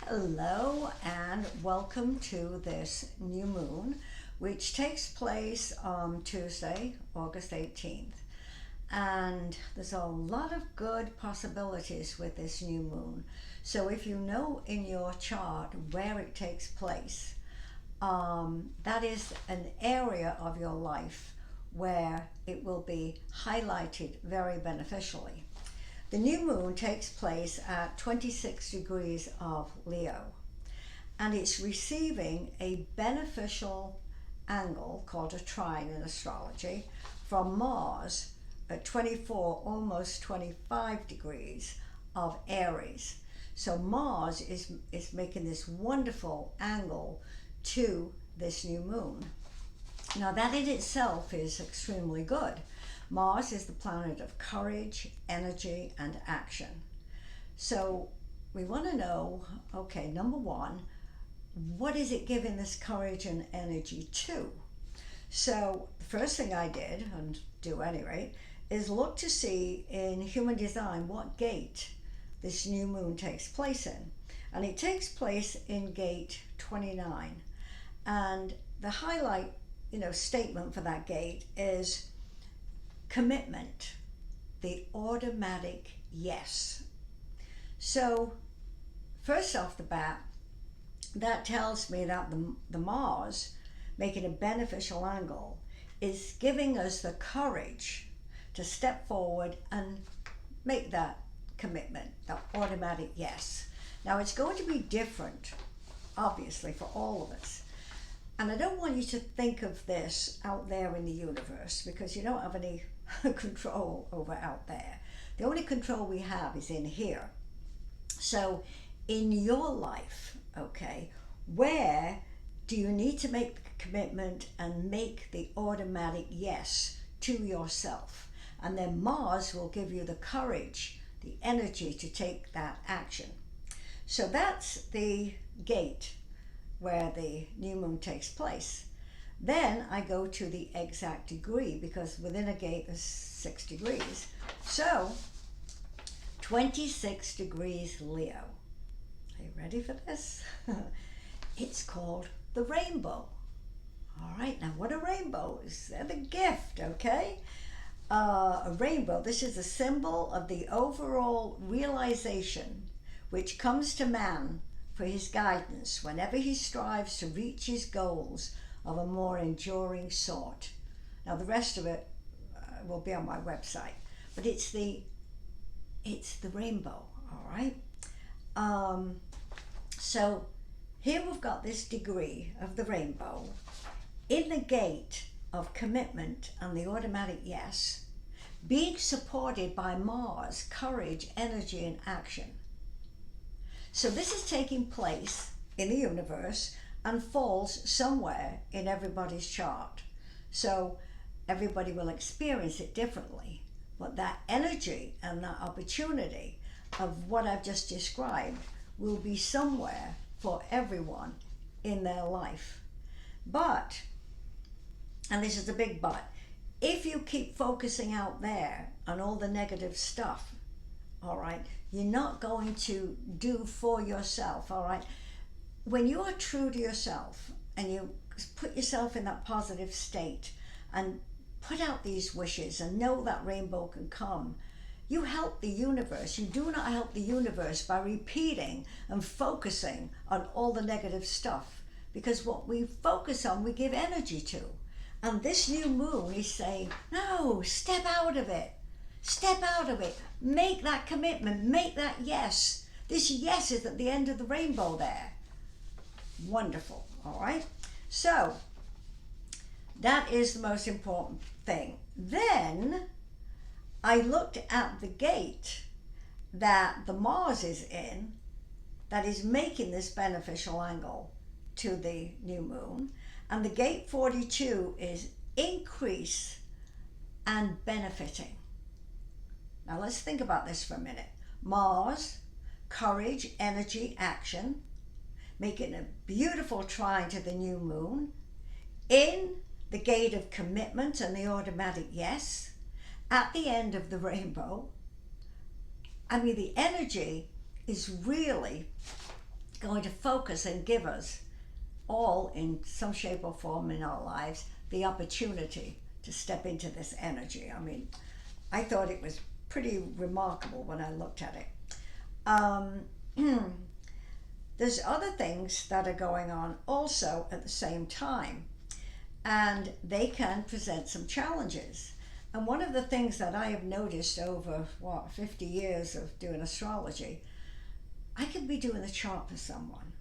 Hello and welcome to this new moon, which takes place on Tuesday, August 18th. And there's a lot of good possibilities with this new moon. So if you know in your chart where it takes place, that is an area of your life where it will be highlighted very beneficially. The new moon takes place at 26 degrees of Leo, and it's receiving a beneficial angle called a trine in astrology from Mars at 24, almost 25 degrees of Aries. So Mars is making this wonderful angle to this new moon. Now that in itself is extremely good. Mars is the planet of courage, energy, and action. So we want to know, okay, number one, what is it giving this courage and energy to? So the first thing I did, and do anyway, is look to see in human design what gate this new moon takes place in. And it takes place in gate 29. And the highlight, statement for that gate is commitment, the automatic yes. So first off the bat, that tells me that the Mars making a beneficial angle is giving us the courage to step forward and make that commitment, that automatic yes. Now it's going to be different, obviously, for all of us. And I don't want you to think of this out there in the universe, because you don't have any control over out there. The only control we have is in here. So in your life, okay, where do you need to make the commitment and make the automatic yes to yourself? And then Mars will give you the courage, the energy to take that action. So that's the gate where the new moon takes place. Then I go to the exact degree, because within a gate there's 6 degrees. So 26 degrees Leo. Are you ready for this? It's called the rainbow. All right, now what a rainbow is. They're the gift, okay? A rainbow, this is a symbol of the overall realization which comes to man for his guidance whenever he strives to reach his goals of a more enduring sort. Now the rest of it will be on my website, but it's the rainbow, all right? So here we've got this degree of the rainbow in the gate of commitment and the automatic yes, being supported by Mars, courage, energy, and action. So this is taking place in the universe and falls somewhere in everybody's chart. So everybody will experience it differently. But that energy and that opportunity of what I've just described will be somewhere for everyone in their life. But, and this is a big but, if you keep focusing out there on all the negative stuff, all right, you're not going to do for yourself, all right? When you are true to yourself and you put yourself in that positive state and put out these wishes and know that rainbow can come, you help the universe. You do not help the universe by repeating and focusing on all the negative stuff, because what we focus on, we give energy to. And this new moon is saying, no, step out of it. Step out of it. Make that commitment. Make that yes. This yes is at the end of the rainbow there. Wonderful. All right. So that is the most important thing. Then I looked at the gate that the Mars is in, that is making this beneficial angle to the new moon. And the gate 42 is increase and benefiting. Now let's think about this for a minute. Mars, courage, energy, action, making a beautiful trine to the new moon, in the gate of commitment and the automatic yes, at the end of the rainbow. I mean, the energy is really going to focus and give us all, in some shape or form in our lives, the opportunity to step into this energy. I mean, I thought it was pretty remarkable when I looked at it. There's other things that are going on also at the same time, and they can present some challenges. And one of the things that I have noticed over, 50 years of doing astrology, I could be doing a chart for someone,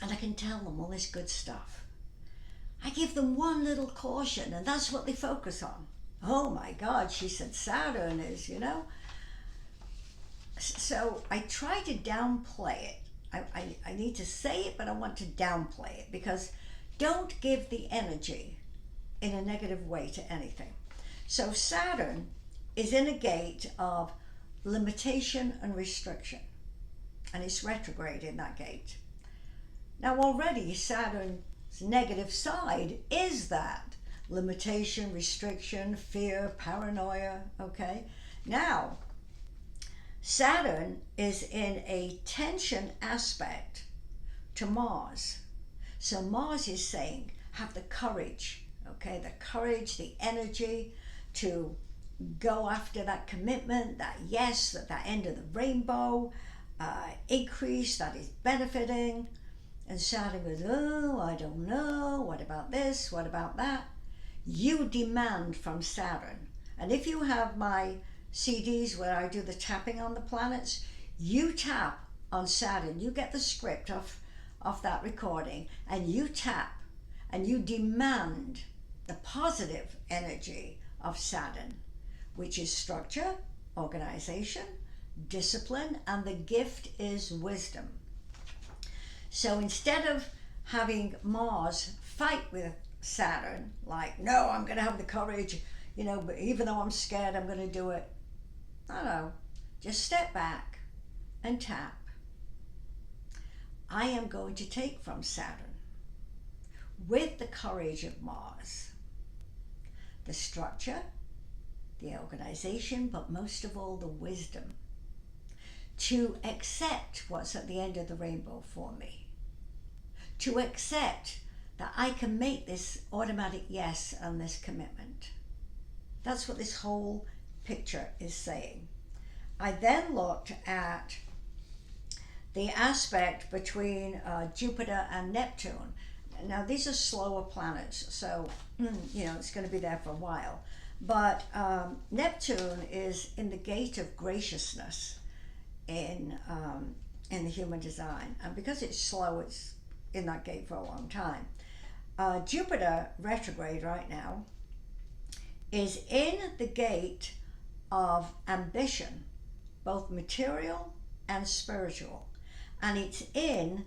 and I can tell them all this good stuff. I give them one little caution, and that's what they focus on. Oh my God, she said Saturn is, So I try to downplay it. I need to say it, but I want to downplay it, because don't give the energy in a negative way to anything. So Saturn is in a gate of limitation and restriction, and it's retrograde in that gate. Now already Saturn's negative side is that limitation, restriction, fear, paranoia, okay? Now, Saturn is in a tension aspect to Mars. So Mars is saying, have the courage, okay? The courage, the energy to go after that commitment, that yes, that end of the rainbow, increase that is benefiting. And Saturn goes, oh, I don't know, what about this, what about that? You demand from Saturn. And if you have my CDs where I do the tapping on the planets, you tap on Saturn. You get the script of that recording, and you tap and you demand the positive energy of Saturn, which is structure, organization, discipline, and the gift is wisdom. So instead of having Mars fight with Saturn, like, no, I'm going to have the courage, but even though I'm scared, I'm going to do it. No, just step back and tap. I am going to take from Saturn, with the courage of Mars, the structure, the organization, but most of all the wisdom to accept what's at the end of the rainbow for me, to accept that I can make this automatic yes and this commitment. That's what this whole picture is saying. I then looked at the aspect between Jupiter and Neptune. Now these are slower planets, so it's going to be there for a while. But Neptune is in the gate of graciousness in the human design, and because it's slow, it's in that gate for a long time. Jupiter retrograde right now is in the gate of ambition, both material and spiritual, and it's in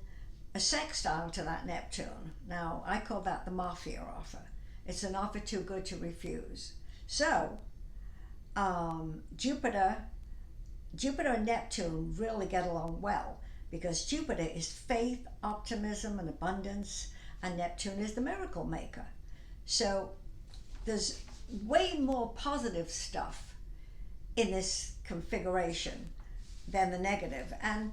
a sextile to that Neptune. Now I call that the mafia offer. It's an offer too good to refuse. So Jupiter and Neptune really get along well, because Jupiter is faith, optimism, and abundance, and Neptune is the miracle maker. So there's way more positive stuff in this configuration than the negative. And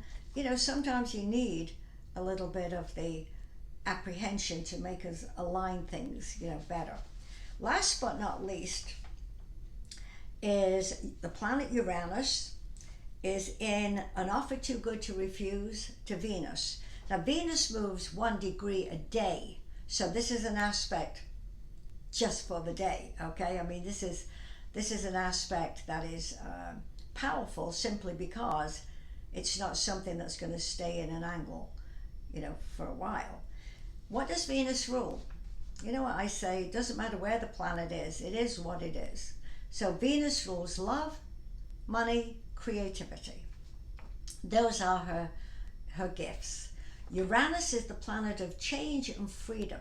sometimes you need a little bit of the apprehension to make us align things better. Last but not least is the planet Uranus is in an offer too good to refuse to Venus. Now Venus moves 1 degree a day, so this is an aspect just for the day, okay? I mean, this is an aspect that is powerful simply because it's not something that's going to stay in an angle, for a while. What does Venus rule? You know what I say, it doesn't matter where the planet is, it is what it is. So Venus rules love, money, creativity. Those are her gifts. Uranus is the planet of change and freedom.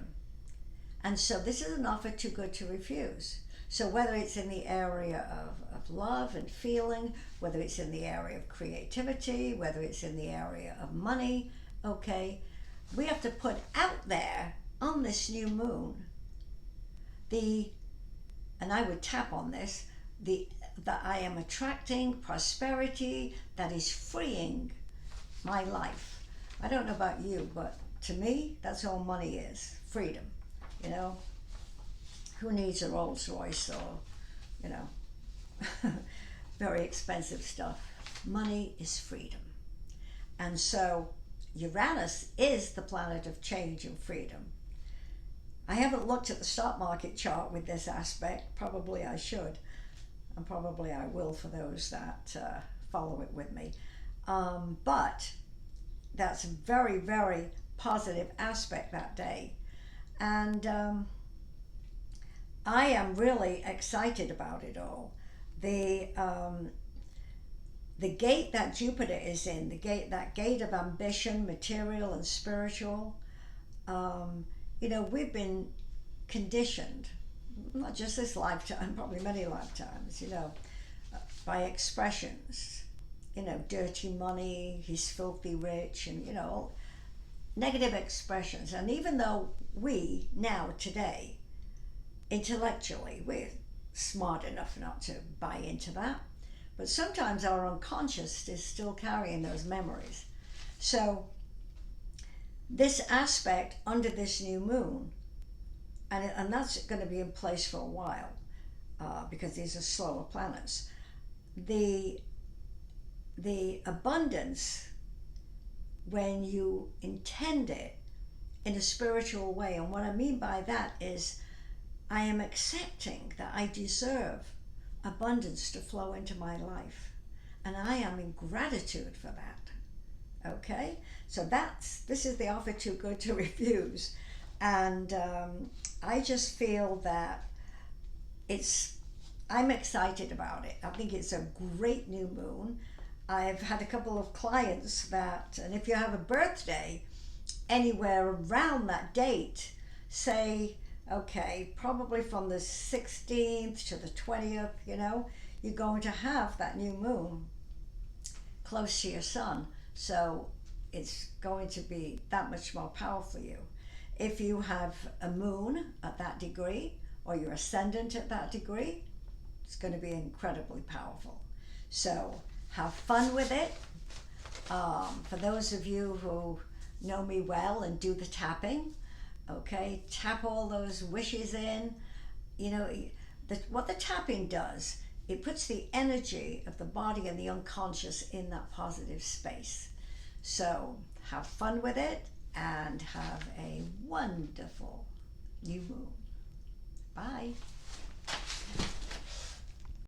And so this is an offer too good to refuse. So whether it's in the area of love and feeling, whether it's in the area of creativity, whether it's in the area of money, okay, we have to put out there on this new moon and I would tap on this, that I am attracting prosperity that is freeing my life. I don't know about you, but to me, that's all money is, freedom, you know? Who needs a Rolls Royce or, you know, very expensive stuff? Money is freedom. And so Uranus is the planet of change and freedom. I haven't looked at the stock market chart with this aspect. Probably I should, and probably I will for those that follow it with me. But that's a very, very positive aspect that day. And I am really excited about it all. The gate that Jupiter is in, that gate of ambition, material and spiritual, you know, we've been conditioned, not just this lifetime, probably many lifetimes, you know, by expressions, you know, dirty money, he's filthy rich, and, you know, negative expressions. And even though we now, today, intellectually, we're smart enough not to buy into that, but sometimes our unconscious is still carrying those memories. So this aspect under this new moon, and that's going to be in place for a while, because these are slower planets, the abundance, when you intend it in a spiritual way, and what I mean by that is I am accepting that I deserve abundance to flow into my life, and I am in gratitude for that. Okay, so this is the offer too good to refuse, and I just feel that I'm excited about it. I think it's a great new moon. I've had a couple of clients that, and if you have a birthday anywhere around that date, say, okay, probably from the 16th to the 20th, you know, you're going to have that new moon close to your sun. So it's going to be that much more powerful for you. If you have a moon at that degree, or your ascendant at that degree, it's going to be incredibly powerful. So have fun with it. For those of you who know me well and do the tapping, okay, tap all those wishes in. You know, what the tapping does, it puts the energy of the body and the unconscious in that positive space. So have fun with it and have a wonderful new moon. Bye.